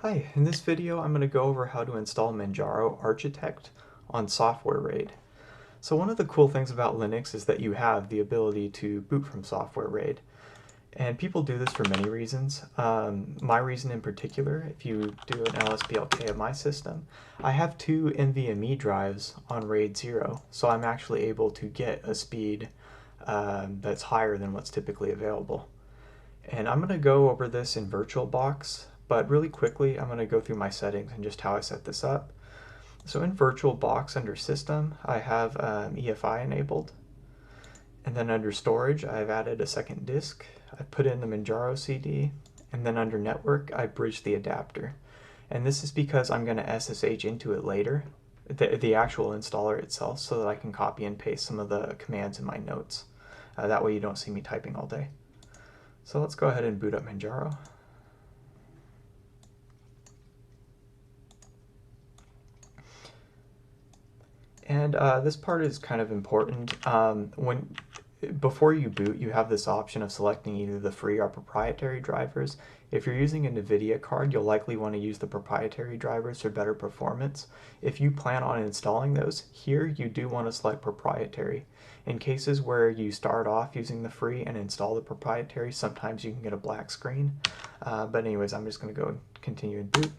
Hi, in this video I'm going to go over how to install Manjaro Architect on Software RAID. So one of the cool things about Linux is that you have the ability to boot from Software RAID. And people do this for many reasons. My reason in particular, if you do an LSBLK of my system, I have two NVMe drives on RAID 0, so I'm actually able to get a speed that's higher than what's typically available. And I'm going to go over this in VirtualBox, but really quickly I'm going to go through my settings and just how I set this up. So in VirtualBox under System, I have EFI enabled. And then under Storage, I've added a second disk. I put in the Manjaro CD. And then under Network, I bridged the adapter. And this is because I'm going to SSH into it later, the actual installer itself, so that I can copy and paste some of the commands in my notes. That way you don't see me typing all day. So let's go ahead and boot up Manjaro. And this part is kind of important. Before you boot, you have this option of selecting either the free or proprietary drivers. If you're using a NVIDIA card, you'll likely want to use the proprietary drivers for better performance. If you plan on installing those, here you do want to select proprietary. In cases where you start off using the free and install the proprietary, sometimes you can get a black screen. But anyways, I'm just going to go and continue and boot.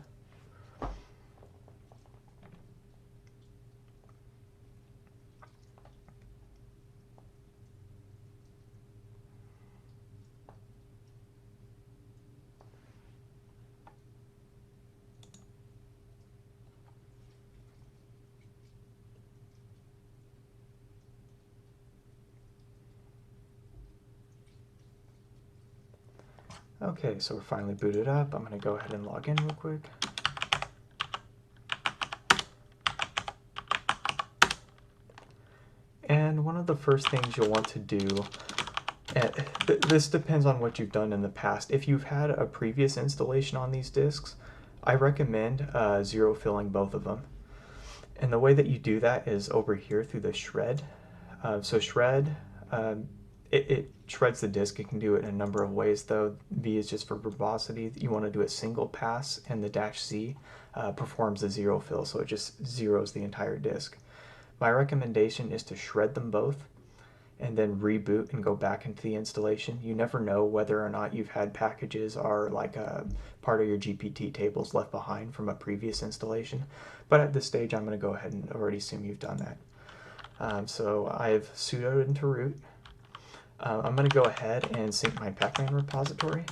Okay, so we're finally booted up. I'm going to go ahead and log in real quick. And one of the first things you'll want to do, this depends on what you've done in the past. If you've had a previous installation on these disks, I recommend zero filling both of them. And the way that you do that is over here through the shred. So shred, it shreds the disk. It can do it in a number of ways, though. V is just for verbosity. You want to do a single pass, and the -C performs a zero fill, so it just zeros the entire disk. My recommendation is to shred them both and then reboot and go back into the installation. You never know whether or not you've had packages or like a part of your GPT tables left behind from a previous installation. But at this stage, I'm going to go ahead and already assume you've done that. So I've sudoed into root. I'm going to go ahead and sync my Pacman repository.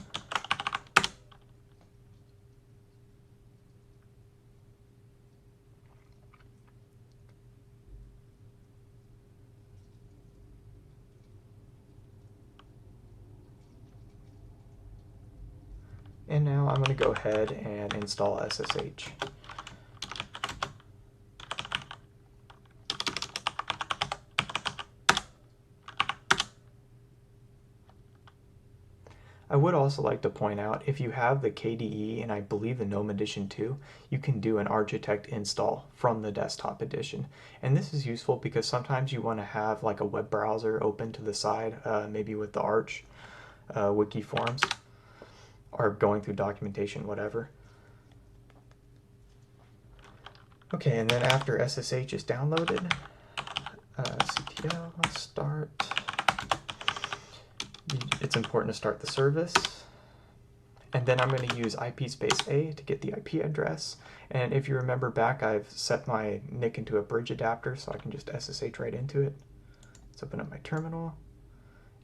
And now I'm going to go ahead and install SSH. I would also like to point out, if you have the KDE and I believe the GNOME edition too, you can do an Architect install from the desktop edition. And this is useful because sometimes you want to have like a web browser open to the side, maybe with the Arch wiki forums, or going through documentation, whatever. Okay, and then after SSH is downloaded, ctl start. It's important to start the service. And then I'm going to use IP space A to get the IP address. And if you remember back, I've set my NIC into a bridge adapter, so I can just SSH right into it. Let's open up my terminal.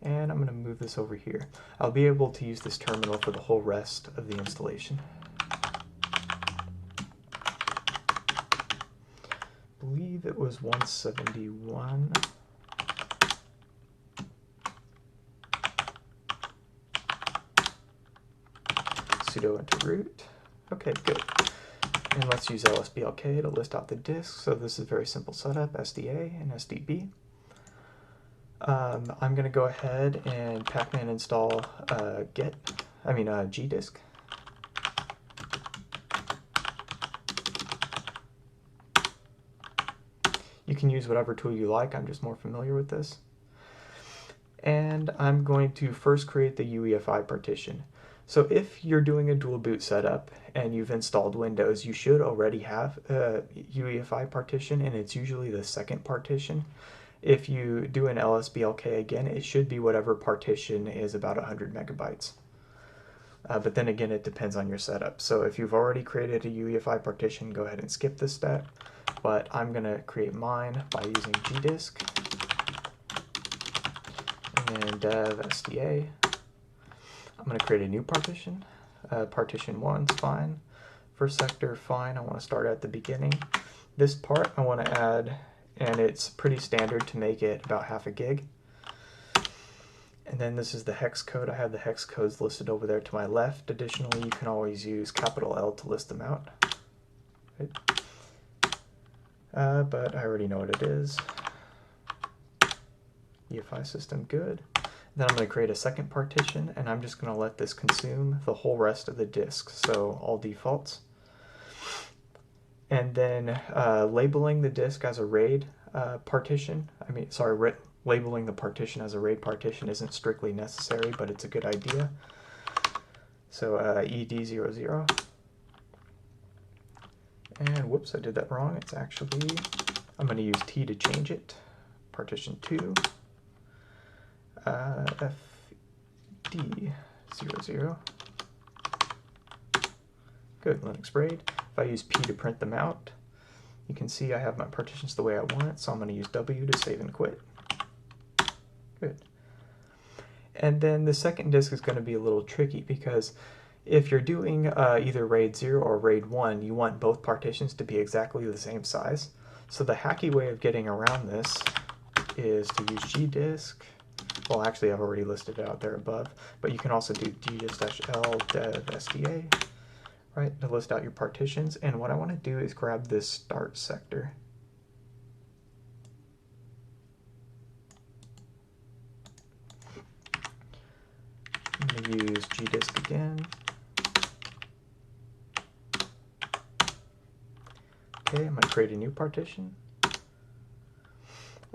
And I'm going to move this over here. I'll be able to use this terminal for the whole rest of the installation. I believe it was 171. Sudo into root. Okay, good. And let's use LSBLK to list out the disks. So this is a very simple setup, SDA and SDB. I'm going to go ahead and Pacman install gdisk. You can use whatever tool you like. I'm just more familiar with this. And I'm going to first create the UEFI partition. So if you're doing a dual boot setup and you've installed Windows, you should already have a UEFI partition, and it's usually the second partition. If you do an LSBLK again, it should be whatever partition is about 100 megabytes. But then again, it depends on your setup. So if you've already created a UEFI partition, go ahead and skip this step. But I'm going to create mine by using gdisk and then dev SDA. I'm going to create a new partition. Partition 1's fine. First sector, fine. I want to start at the beginning. This part I want to add, and it's pretty standard to make it about half a gig. And then this is the hex code. I have the hex codes listed over there to my left. Additionally, you can always use capital L to list them out. Right. But I already know what it is. UEFI system, good. Then I'm going to create a second partition, and I'm just going to let this consume the whole rest of the disk, so all defaults. And then labeling the disk as a RAID partition, labeling the partition as a RAID partition isn't strictly necessary, but it's a good idea. So ED00. And whoops, I did that wrong. It's actually, I'm going to use T to change it. Partition 2. FD00. Good, Linux RAID. If I use P to print them out, you can see I have my partitions the way I want it, so I'm going to use W to save and quit. Good. And then the second disk is going to be a little tricky because if you're doing either RAID 0 or RAID 1, you want both partitions to be exactly the same size. So the hacky way of getting around this is to use gdisk. Well, actually, I've already listed it out there above, but you can also do gdisk-l dev SDA, right, to list out your partitions. And what I want to do is grab this start sector. I'm going to use gdisk again. Okay, I'm going to create a new partition.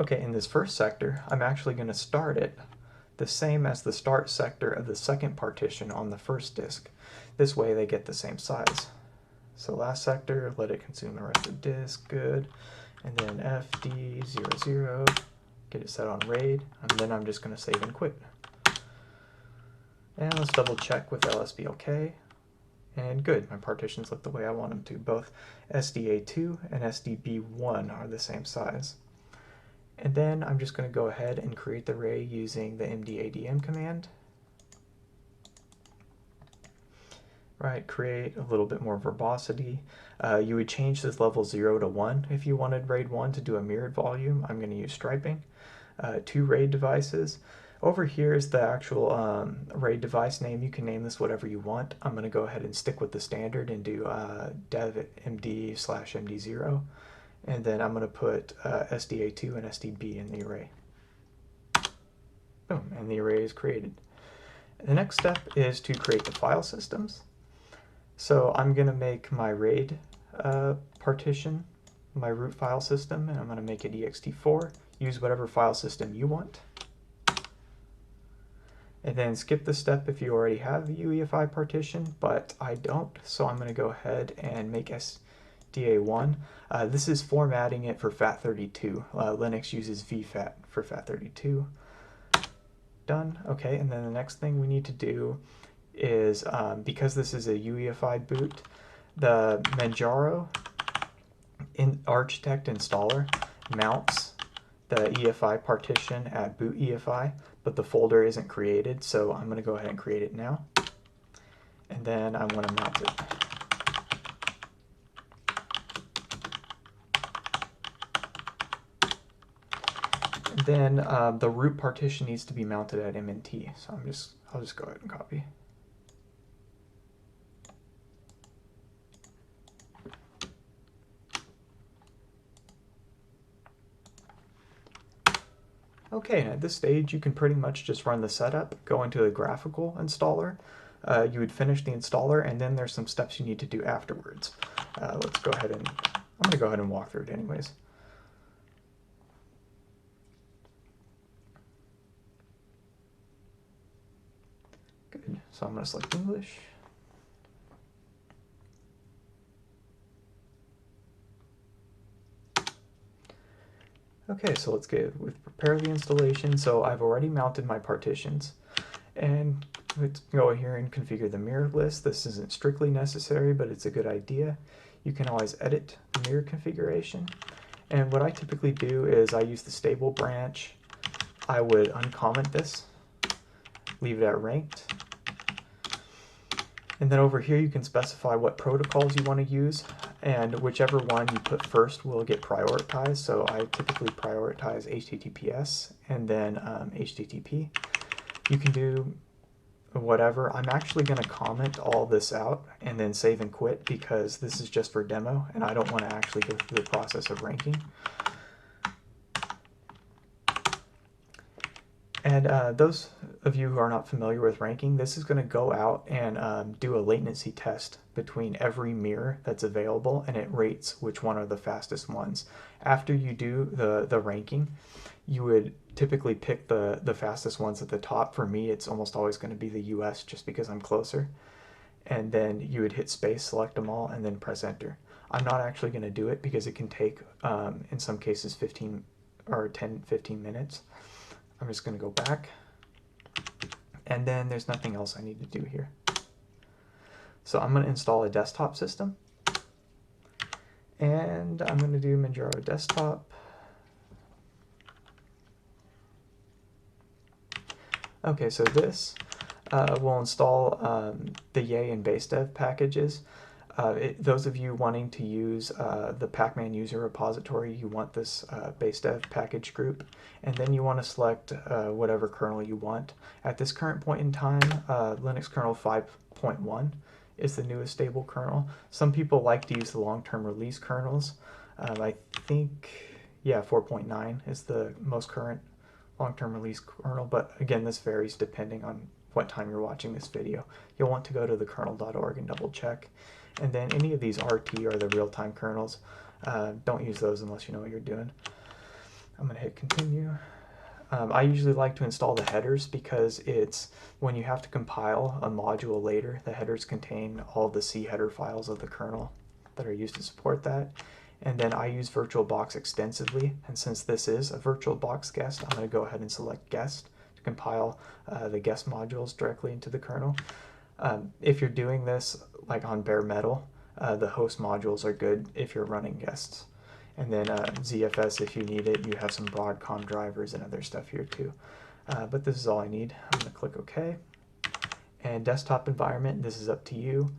Okay, in this first sector, I'm actually going to start it the same as the start sector of the second partition on the first disk. This way they get the same size. So last sector, let it consume the rest of the disk, good. And then FD00, get it set on RAID, and then I'm just going to save and quit. And let's double check with LSBLK. And good, my partitions look the way I want them to. Both SDA2 and SDB1 are the same size. And then I'm just going to go ahead and create the array using the mdadm command. Right, create a little bit more verbosity. You would change this level 0 to 1 if you wanted RAID 1 to do a mirrored volume. I'm going to use striping. 2 RAID devices. Over here is the actual RAID device name. You can name this whatever you want. I'm going to go ahead and stick with the standard and do dev md/md0. And then I'm going to put SDA2 and SDB in the array. Boom, and the array is created. The next step is to create the file systems. So I'm going to make my RAID partition, my root file system, and I'm going to make it ext4. Use whatever file system you want. And then skip the step if you already have the UEFI partition, but I don't, so I'm going to go ahead and make SDA1. This is formatting it for FAT32. Linux uses VFAT for FAT32. Done. Okay, and then the next thing we need to do is, because this is a UEFI boot, the Manjaro Architect installer mounts the EFI partition at boot EFI, but the folder isn't created, so I'm going to go ahead and create it now. And then I'm going to mount it. And then the root partition needs to be mounted at MNT, so I'll just go ahead and copy. Okay, and at this stage you can pretty much just run the setup, go into the graphical installer, you would finish the installer, and then there's some steps you need to do afterwards. Let's go ahead and, I'm going to go ahead and walk through it anyways. Good, so I'm going to select English. Okay, so let's prepare the installation. So I've already mounted my partitions, and let's go here and configure the mirror list. This isn't strictly necessary, but it's a good idea. You can always edit the mirror configuration. And what I typically do is I use the stable branch. I would uncomment this, leave it at ranked. And then over here you can specify what protocols you want to use, and whichever one you put first will get prioritized. So I typically prioritize HTTPS and then HTTP. You can do whatever. I'm actually going to comment all this out and then save and quit because this is just for demo and I don't want to actually go through the process of ranking. And those of you who are not familiar with ranking, this is going to go out and do a latency test between every mirror that's available, and it rates which one are the fastest ones. After you do the ranking, you would typically pick the fastest ones at the top. For me, it's almost always going to be the US just because I'm closer. And then you would hit space, select them all, and then press enter. I'm not actually going to do it because it can take, in some cases, 15 or 10, 15 minutes. I'm just going to go back, and then there's nothing else I need to do here. So I'm going to install a desktop system, and I'm going to do Manjaro desktop. Okay, so this will install the Yay and BaseDev packages. Those of you wanting to use the Pacman user repository, you want this BaseDev package group, and then you want to select whatever kernel you want. At this current point in time, Linux kernel 5.1 is the newest stable kernel. Some people like to use the long-term release kernels. I think, yeah, 4.9 is the most current long-term release kernel, but again, this varies depending on what time you're watching this video. You'll want to go to the kernel.org and double check. And then any of these RT are the real-time kernels. Don't use those unless you know what you're doing. I'm going to hit continue. I usually like to install the headers because it's when you have to compile a module later, the headers contain all the C header files of the kernel that are used to support that. And then I use VirtualBox extensively, and since this is a VirtualBox guest, I'm going to go ahead and select guest to compile the guest modules directly into the kernel. If you're doing this like on bare metal, the host modules are good if you're running guests. And then ZFS, if you need it, you have some Broadcom drivers and other stuff here too. But this is all I need. I'm going to click OK. And desktop environment, this is up to you.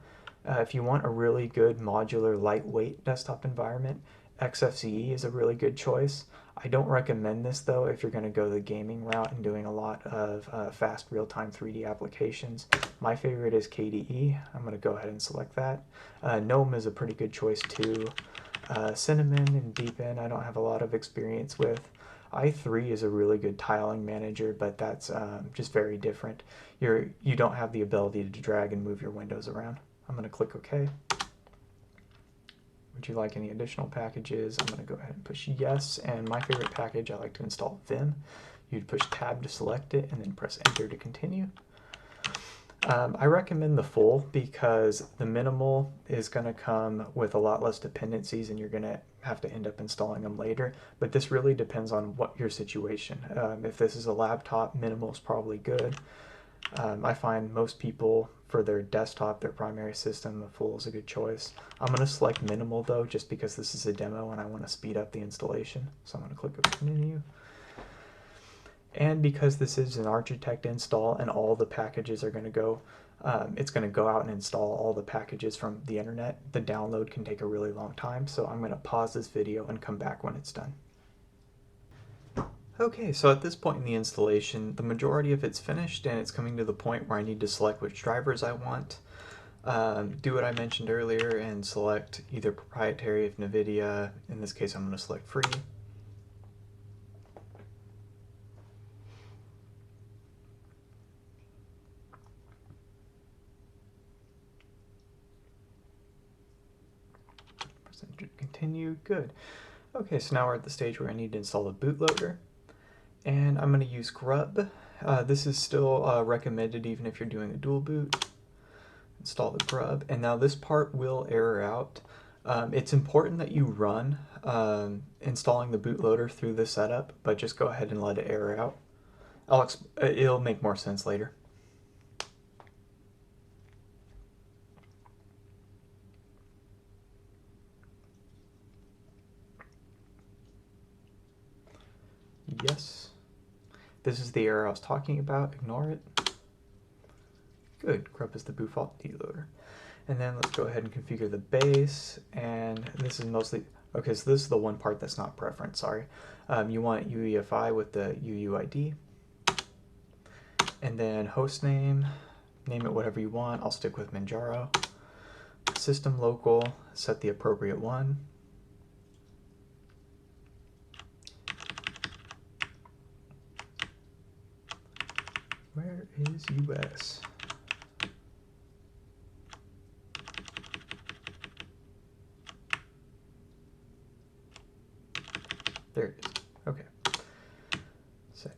If you want a really good modular lightweight desktop environment, XFCE is a really good choice. I don't recommend this though if you're going to go the gaming route and doing a lot of fast real-time 3D applications. My favorite is KDE. I'm going to go ahead and select that. GNOME is a pretty good choice too. Cinnamon and Deepin I don't have a lot of experience with. i3 is a really good tiling manager, but that's just very different. You don't have the ability to drag and move your windows around. I'm going to click OK. Would you like any additional packages? I'm going to go ahead and push yes, and my favorite package, I like to install Vim. You'd push tab to select it and then press enter to continue. I recommend the full because the minimal is going to come with a lot less dependencies and you're going to have to end up installing them later, but this really depends on what your situation. If this is a laptop, minimal is probably good. I find most people, for their desktop, their primary system, the full is a good choice. I'm going to select minimal though, just because this is a demo and I want to speed up the installation. So I'm going to click continue. And because this is an Architect install and all the packages are going to go, it's going to go out and install all the packages from the internet. The download can take a really long time, so I'm going to pause this video and come back when it's done. Okay, so at this point in the installation, the majority of it's finished and it's coming to the point where I need to select which drivers I want. Do what I mentioned earlier and select either proprietary if NVIDIA. In this case, I'm going to select free. Press enter to continue. Good. Okay, so now we're at the stage where I need to install a bootloader. And I'm going to use grub. This is still recommended even if you're doing a dual boot. Install the grub. And now this part will error out. It's important that you run installing the bootloader through the setup, but just go ahead and let it error out. It'll make more sense later. Yes. This is the error I was talking about. Ignore it. Good. Grub is the boot fault deloader. And then let's go ahead and configure the base. And this is mostly... Okay, so this is the one part that's not preference, sorry. You want UEFI with the UUID. And then host name. Name it whatever you want. I'll stick with Manjaro. System local. Set the appropriate one. Where is US? There it is. Okay. Set.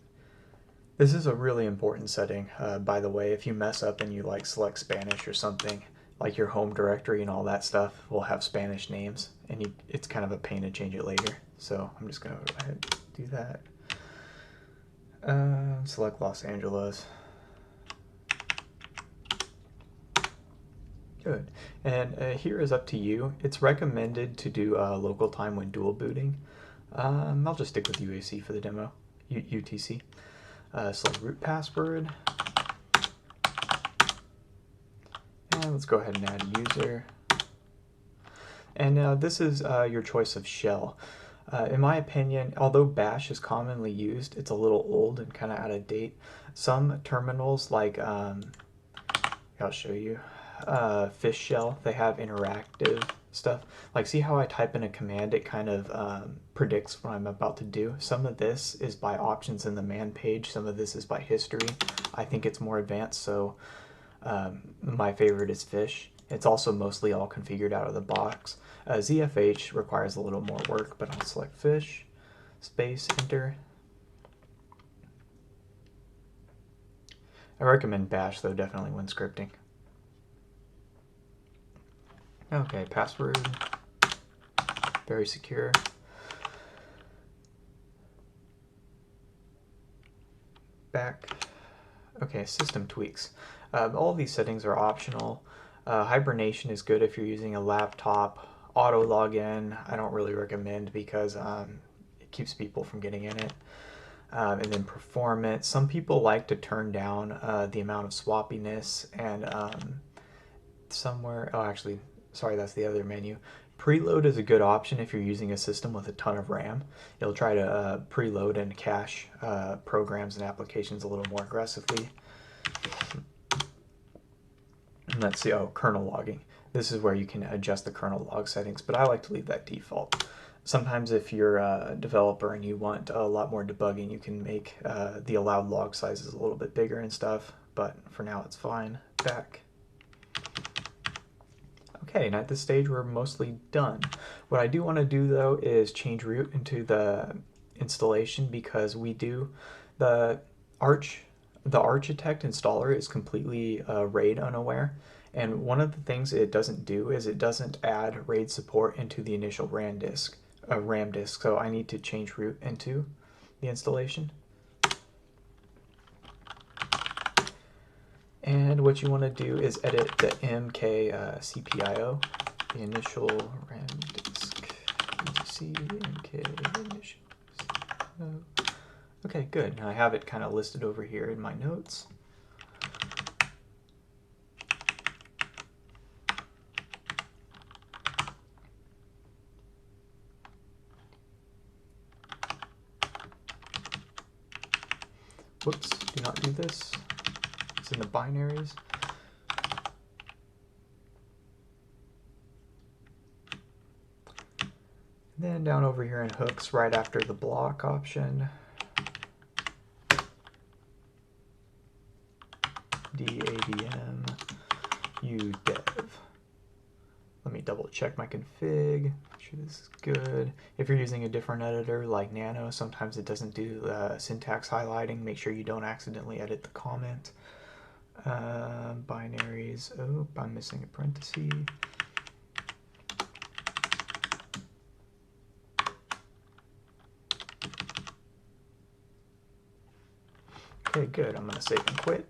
This is a really important setting, by the way. If you mess up and you like select Spanish or something, like your home directory and all that stuff will have Spanish names, and it's kind of a pain to change it later. So I'm just going to go ahead and do that. Select Los Angeles. Good. And here is up to you. It's recommended to do local time when dual booting. I'll just stick with UAC for the demo, UTC. Select root password. And let's go ahead and add a user. And this is your choice of shell. In my opinion, although bash is commonly used, it's a little old and kind of out of date. Some terminals, like, I'll show you, fish shell, they have interactive stuff. Like, see how I type in a command, it kind of predicts what I'm about to do. Some of this is by options in the man page, some of this is by history. I think it's more advanced, so my favorite is fish. It's also mostly all configured out of the box. ZFH requires a little more work, but I'll select fish, space, enter. I recommend bash though, definitely when scripting. Okay, password, very secure. Back. Okay, system tweaks. All of these settings are optional. Hibernation is good if you're using a laptop. Auto login, I don't really recommend because it keeps people from getting in it. And then performance. Some people like to turn down the amount of swappiness, and somewhere, oh actually, sorry, that's the other menu. Preload is a good option if you're using a system with a ton of RAM. It'll try to preload and cache programs and applications a little more aggressively. And let's see, oh, kernel logging. This is where you can adjust the kernel log settings, but I like to leave that default. Sometimes if you're a developer and you want a lot more debugging, you can make the allowed log sizes a little bit bigger and stuff, but for now it's fine. Back. Okay, and at this stage we're mostly done. What I do want to do though is change root into the installation, because we do the Architect installer is completely RAID unaware, and one of the things it doesn't do is it doesn't add RAID support into the initial RAM disk. So I need to change root into the installation. And what you want to do is edit the MK CPIO, the initial RAM disk, ETC, MK initial CPIO. Okay, good. Now I have it kind of listed over here in my notes. Whoops, do not do this. It's in the binaries. Then down over here in hooks, right after the block option, DAVM udev. Let me double check my config, make sure this is good. If you're using a different editor like Nano, sometimes it doesn't do syntax highlighting. Make sure you don't accidentally edit the comment. Binaries, oh, I'm missing a parenthesis. Okay, good. I'm going to save and quit.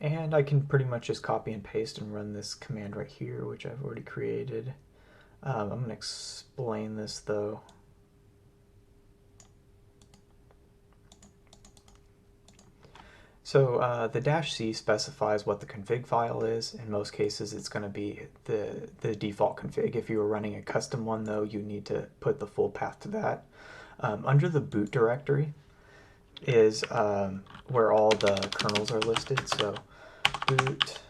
And I can pretty much just copy and paste and run this command right here, which I've already created. I'm going to explain this though. So the -c specifies what the config file is. In most cases, it's going to be the default config. If you were running a custom one, though, you need to put the full path to that. Under the boot directory is where all the kernels are listed. So boot,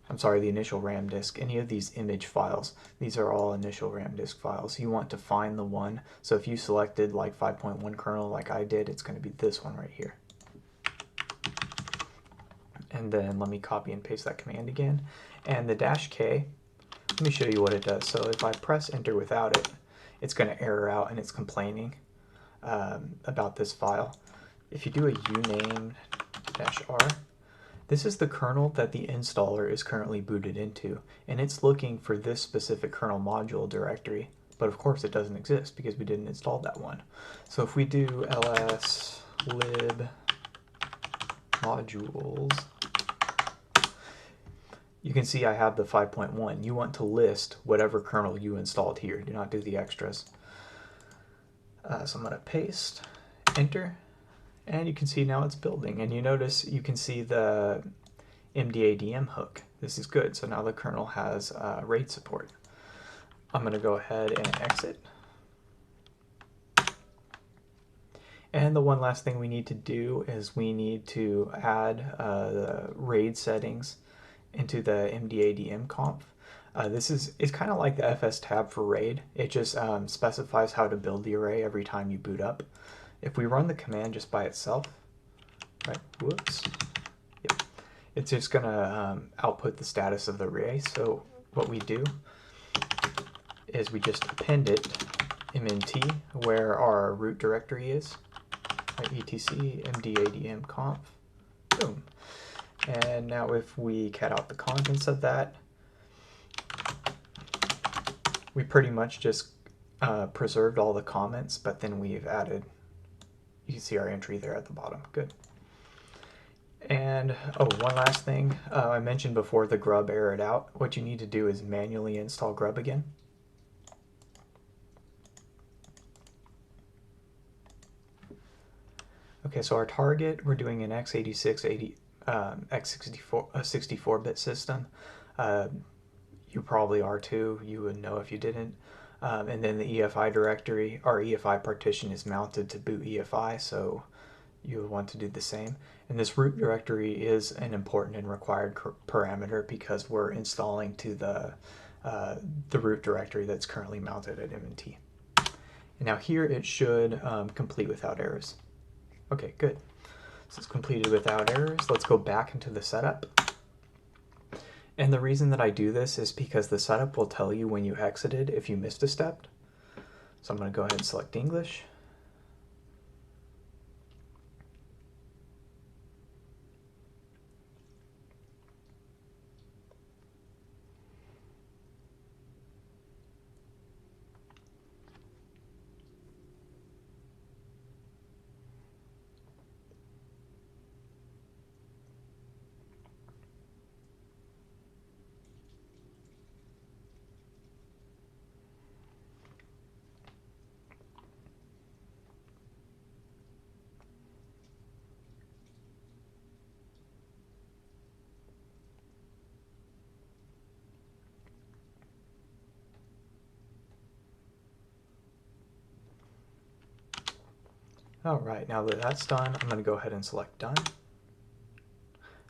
I'm sorry, the initial RAM disk, any of these image files, these are all initial RAM disk files. You want to find the one. So if you selected like 5.1 kernel like I did, it's going to be this one right here. And then let me copy and paste that command again. And the -k, let me show you what it does. So if I press enter without it, it's going to error out and it's complaining about this file. If you do a uname -r, this is the kernel that the installer is currently booted into, and it's looking for this specific kernel module directory, but of course it doesn't exist because we didn't install that one. So if we do ls lib modules, you can see I have the 5.1. You want to list whatever kernel you installed here. Do not do the extras. So I'm going to paste, enter, and you can see now it's building. And you notice you can see the MDADM hook. This is good. So now the kernel has RAID support. I'm going to go ahead and exit. And the one last thing we need to do is we need to add the RAID settings into the MDADM conf. This is kind of like the FS tab for RAID. It just specifies how to build the array every time you boot up. If we run the command just by itself, right? Whoops. Yep. It's just going to output the status of the array. So what we do is we just append it mnt where our root directory is, right? etc mdadm conf. Boom. And now if we cat out the contents of that, we pretty much just preserved all the comments, but then we've added, you can see our entry there at the bottom. Good. And oh, one last thing. I mentioned before the grub errored out. What you need to do is manually install grub again. Okay, so our target, we're doing an x86 64-bit system. You probably are too. You would know if you didn't. And then the EFI directory, our EFI partition is mounted to boot EFI, so you would want to do the same. And this root directory is an important and required parameter because we're installing to the root directory that's currently mounted at MNT. And now here it should complete without errors. Okay, good. So it's completed without errors. Let's go back into the setup. And the reason that I do this is because the setup will tell you when you exited if you missed a step. So I'm going to go ahead and select English. All right, now that that's done, I'm going to go ahead and select Done.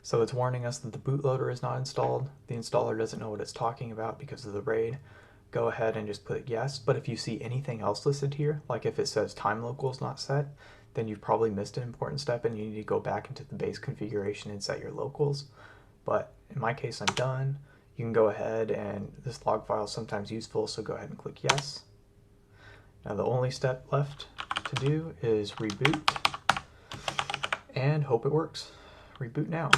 So it's warning us that the bootloader is not installed. The installer doesn't know what it's talking about because of the RAID. Go ahead and just put yes, but if you see anything else listed here, like if it says time local is not set, then you've probably missed an important step and you need to go back into the base configuration and set your locals. But in my case, I'm done. You can go ahead, and this log file is sometimes useful, so go ahead and click yes. Now the only step left to do is reboot and hope it works. Reboot now.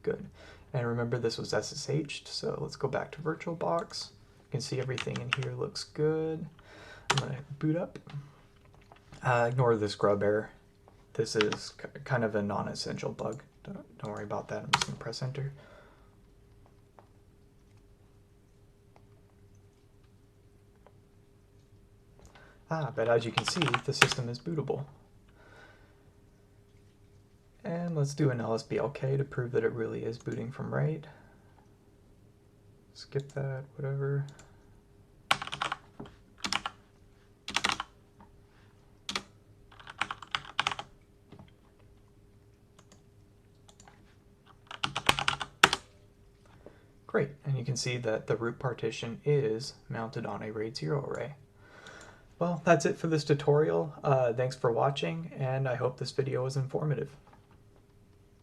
Good. And remember, this was SSH'd, so let's go back to VirtualBox. You can see everything in here looks good. I'm going to boot up. Ignore this grub error. this is kind of a non-essential bug. Don't worry about that. I'm just going to press enter. But as you can see, the system is bootable. And let's do an LSBLK to prove that it really is booting from RAID. Skip that, whatever. Great, and you can see that the root partition is mounted on a RAID 0 array. Well, that's it for this tutorial. Thanks for watching, and I hope this video was informative.